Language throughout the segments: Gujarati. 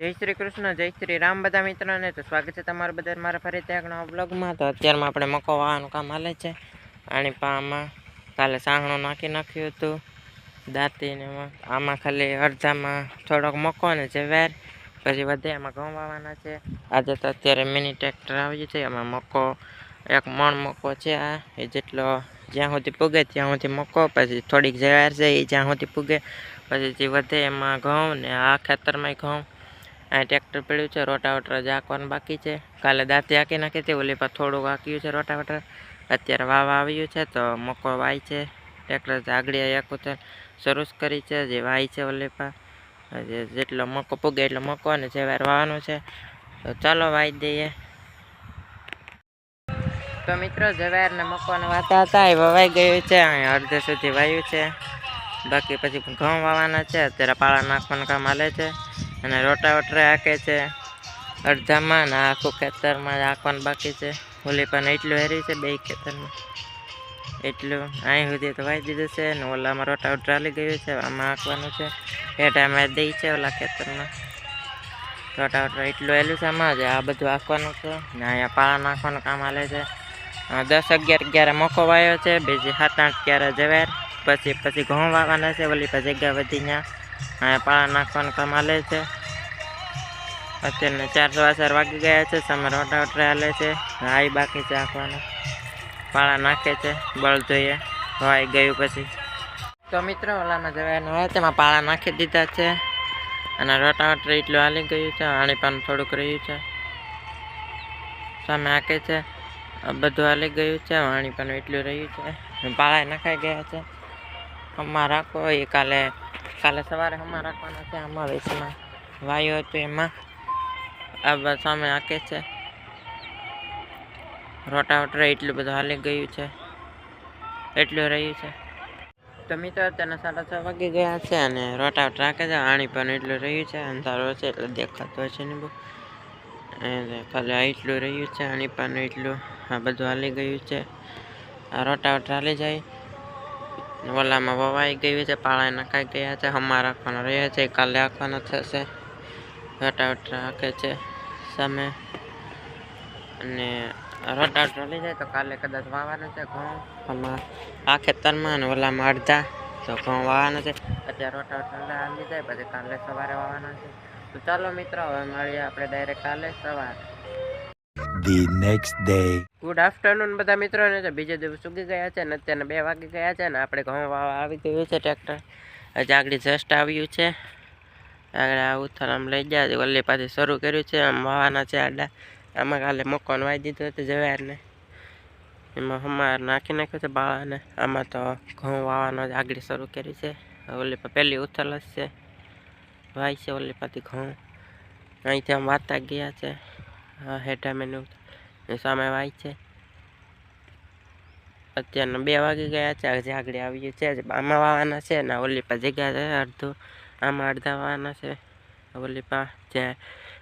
જય શ્રી કૃષ્ણ, જય શ્રી રામ બધા મિત્રોને. તો સ્વાગત છે તમારું બધા મારા ફરીથી એક નવા બ્લોગમાં. તો અત્યારમાં આપણે મકો વાવવાનું કામ હાલે છે. આની પામાં કાલે સાંગણું નાખી નાખ્યું હતું દાંતીને. આમાં ખાલી અડધામાં થોડોક મકો ને જવેર, પછી વધે એમાં ઘઉં વાવવાના છે. આજે તો અત્યારે મિની ટ્રેક્ટર આવ્યું છે. એમાં મકો એક મણ મકો છે. આ એ જેટલો જ્યાં સુધી પૂગે ત્યાં સુધી મકો, પછી થોડીક જવેર છે એ જ્યાં સુધી પૂગે, પછી જે વધે એમાં ઘઉં ને આ ખેતરમાં ઘઉં. આ ટ્રેક્ટર પડ્યું છે, રોટાવેટર જ હાંકવાનું બાકી છે. કાલે દાંતી હાંકી નાખી હતી, ઓલી પર થોડુંક હાંક્યું છે રોટાવેટર. અત્યારે વાવા આવ્યું છે તો મકો વાય છે. ટ્રેક્ટર આગળ એક ઉતર શરૂ કરી છે, જે વાય છે ઓલી પર. જેટલો મકો પૂગે એટલો મકો અને જવેર વાવવાનું છે. તો ચાલો વાઈ દઈએ. તો મિત્રો જવેર ને મકોને વાતા હતા એ વવાઈ ગયું છે. અહીંયા અડધે સુધી વાયું છે, બાકી પછી ઘઉં વાવવાના છે. અત્યારે પાળા નાખવાનું કામ હાલે છે અને રોટાવેટર હાંકે છે અડધામાં, ને આખું ખેતરમાં હાંકવાનું બાકી છે. ઓલી પણ એટલું હેરી છે બે ખેતરમાં, એટલું અહીં સુધી તો વાઈ દીધું છે. ને ઓલામાં રોટાવેટર હાલી ગયું છે, આમાં હાંકવાનું છે. એ ટાઈમે દઈ છે ઓલા ખેતરમાં રોટાવેટર એટલું હેલું છે. આમાં જ આ બધું હાંકવાનું છે ને અહીંયા પાળા નાખવાનું કામ હાલે છે. 10-11 મકો વાયો છે, બીજી 7-8 ક્યારે જવેર, પછી ઘઉં વાવવાના છે. ઓલી પર જગ્યા વધી ત્યાં અહીંયા પાળા નાખવાનું કામ હાલે છે. અત્યારે 4 વાગી ગયા છે. સામે રોટાવેટર હાલે છે, હાઈ બાકી છે હાંકવાનું. પાળા નાખે છે બળ જોઈએ વાઈ ગયું પછી. તો મિત્રો ઓલામાં જવાનું હોય તેમાં પાળા નાખી દીધા છે અને રોટાવેટર એટલું હાલી ગયું છે. આણી પણ થોડુંક રહ્યું છે, સામે હાંકે છે. બધું હાલી ગયું છે, વાણી પણ એટલું રહ્યું છે. પાળા નખાઈ ગયા છે. હમણાં રાખો એ કાલે સવારે હમણાં રાખવાના છે. આમાં વેચમાં વાયુ હતું એમાં આ સામે હાંકે છે. રોટાવેટર એટલું બધું હાલી ગયું છે, એટલું રહ્યું છે. તો મિત્રો અત્યારના 6:30 વાગી ગયા છે અને રોટાવેટર હાંકે છે. આણી પણ એટલું રહ્યું છે, અંધારો છે એટલે દેખાતું હશે નહીં બહુ. ખાલી એટલું રહ્યું છે. આણી પણ એટલું આ બધું હાલી ગયું છે. આ રોટાવેટર હાલી જાય. ઓલામાં વવાઈ ગયું છે, પાળા નખાઈ ગયા છે. હમણાં રાખવાના રહ્યા છે, કાલે હાંકવાના થશે. રોટાવેટર હાંકે છે સામે, અને રોટાવેટર હાલી જાય તો કાલે કદાચ વાવવાના છે ઘઉં આમાં આ ખેતરમાં, અને ઓલામાં અડધા તો ઘઉં વાવવાના છે. અત્યારે રોટાવેટર હાલી જાય પછી કાલે સવારે વાવવાના છે. તો ચાલો મિત્રો હવે મળીએ આપણે ડાયરેક્ટ કાલે સવારે. The next day. Good afternoon બધા મિત્રોને. તો બીજે દિવસ ઉગી ગયા છે ને અત્યારે 2 વાગી ગયા છે ને આપણે ઘઉં વાવવા આવી ગયું છે ટ્રેક્ટર. હજી આગળ જસ્ટ આવ્યું છે. આગળ આ ઉથલ આમ લઈ ગયા ઓલી પાછી શરૂ કર્યું છે. આમ વાવાના છે આડા. આમાં કાલે મકોને વાઈ દીધું હતું જવેરને, એમાં હમાર નાખી નાખ્યું છે બાળાને. આમાં તો ઘઉં વાવવાનો જ આગળ શરૂ કર્યું છે. ઓલી પર પહેલી ઉથલ જ છે, વાય છે ઓલી પાછી ઘઉં. અહીંથી આમ વાતા ગયા છે. હા હેઠા મેનુ સામે વાય છે. અત્યારના 2 વાગી ગયા છે. હજી આગળ આવ્યું છે. આમાં વાવવાના છે ને ઓલી પર જગ્યા છે અડધું, આમાં અડધા વાવવાના છે. ઓલી પા જ્યાં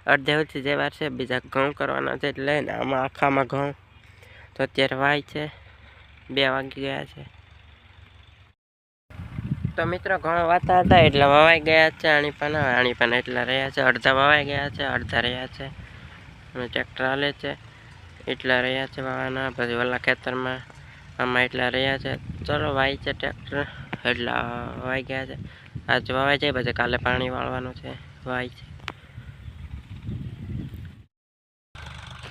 અડધે સુધી જેવાર છે, બીજા ઘઉં કરવાના છે એટલે ને આમાં આખામાં ઘઉં. તો અત્યારે વાય છે, 2 વાગી ગયા છે. તો મિત્રો ઘઉં વાતા હતા એટલે વવાઈ ગયા છે. આણી પણ એટલા રહ્યા છે. અડધા વવાઈ ગયા છે, અડધા રહ્યા છે. ટ્રેક્ટર હાલે છે, એટલા રહ્યા છે વાવાના. પછી ઓલા ખેતરમાં આમાં એટલા રહ્યા છે. ચલો વાય છે ટ્રેક્ટર, એટલા વાઈ ગયા છે. આજ વાવાઈ જાય પછી કાલે પાણી વાળવાનું છે. વાય છે.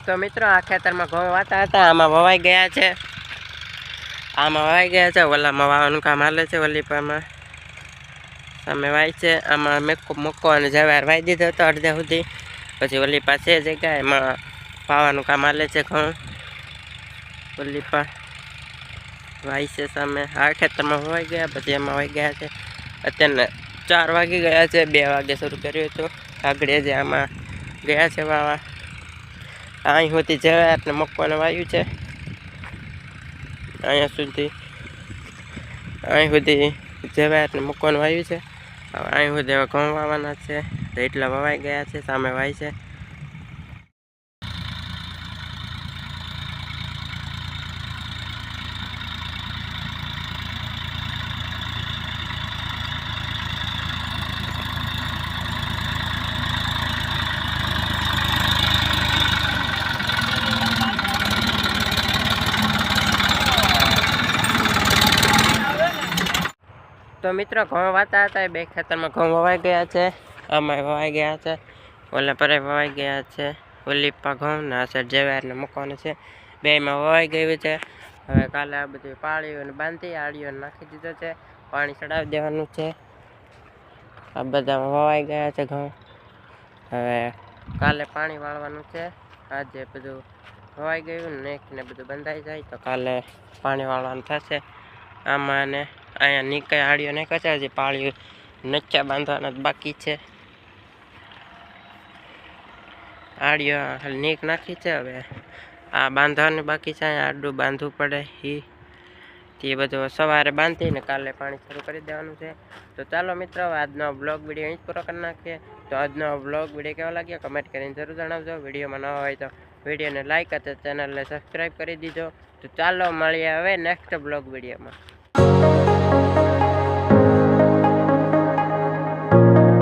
તો મિત્રો આ ખેતરમાં ઘઉં વાતા હતા, આમાં વવાઈ ગયા છે. ઓલામાં વાવવાનું કામ હાલે છે. ઓલી પામાં સામે વાય છે. આમાં મકો અને જવેર વાઈ દીધો હતો અડધા સુધી. પછી ઓલી પાસે જગ્યા એમાં વાવવાનું કામ હાલે છે ઘઉં. ઓલી પા વાય છે સામે. આ ખેતરમાં વવાઈ ગયા, પછી એમાં વાઈ ગયા છે. અત્યારે 4 વાગી ગયા છે. 2 વાગે શરૂ કર્યું હતું. આગળ જે આમાં ગયા છે વાવા. અહીં સુધી જવેર ને મકોને વાયું છે. અહીં સુધી જવેર ને મકોને વાયું છે. અહીં સુધી હવે ઘઉં વાવવાના છે. તો એટલા વવાઈ ગયા છે. સામે વાય છે. તો મિત્રો ઘઉં વાતા હતા, બે ખેતરમાં ઘઉં વવાઈ ગયા છે, આમાં વવાઈ ગયા છે, ઓલા પરે વવાઈ ગયા છે, ઓલી પા ઘઉં ને આ સાઈડ જવારને મૂકવાનું છે, બેમાં વવાઈ ગયું છે. હવે કાલે આ બધું પાળીઓને બાંધી આળીઓને નાખી દીધો છે, પાણી ચડાવી દેવાનું છે. આ બધામાં વવાઈ ગયા છે ઘઉં. હવે કાલે પાણી વાળવાનું છે. આજે બધું વવાઈ ગયું ને બધું બંધાઈ જાય તો કાલે પાણી વાળવાનું થશે. આમાં ને અહીંયા નીકળે આળીઓ નાખ્યા છે, હજી પાળીઓ નચ્ચા બાંધવાના બાકી છે. આળીઓ નીક નાખી છે, હવે આ બાંધવાનું બાકી છે, અહીંયા આડું બાંધવું પડે તે બધું સવારે બાંધીને કાલે પાણી શરૂ કરી દેવાનું છે. તો ચાલો મિત્રો આજનો બ્લોગ વિડીયો અહીં જ પૂરો કરી નાખીએ. તો આજનો બ્લોગ વિડીયો કેવો લાગ્યો કમેન્ટ કરીને જરૂર જણાવજો. વિડીયોમાં ન હોય તો વિડીયોને લાઈક અને ચેનલને સબસ્ક્રાઈબ કરી દીજો. તો ચાલો મળીએ હવે નેક્સ્ટ બ્લોગ વિડીયોમાં.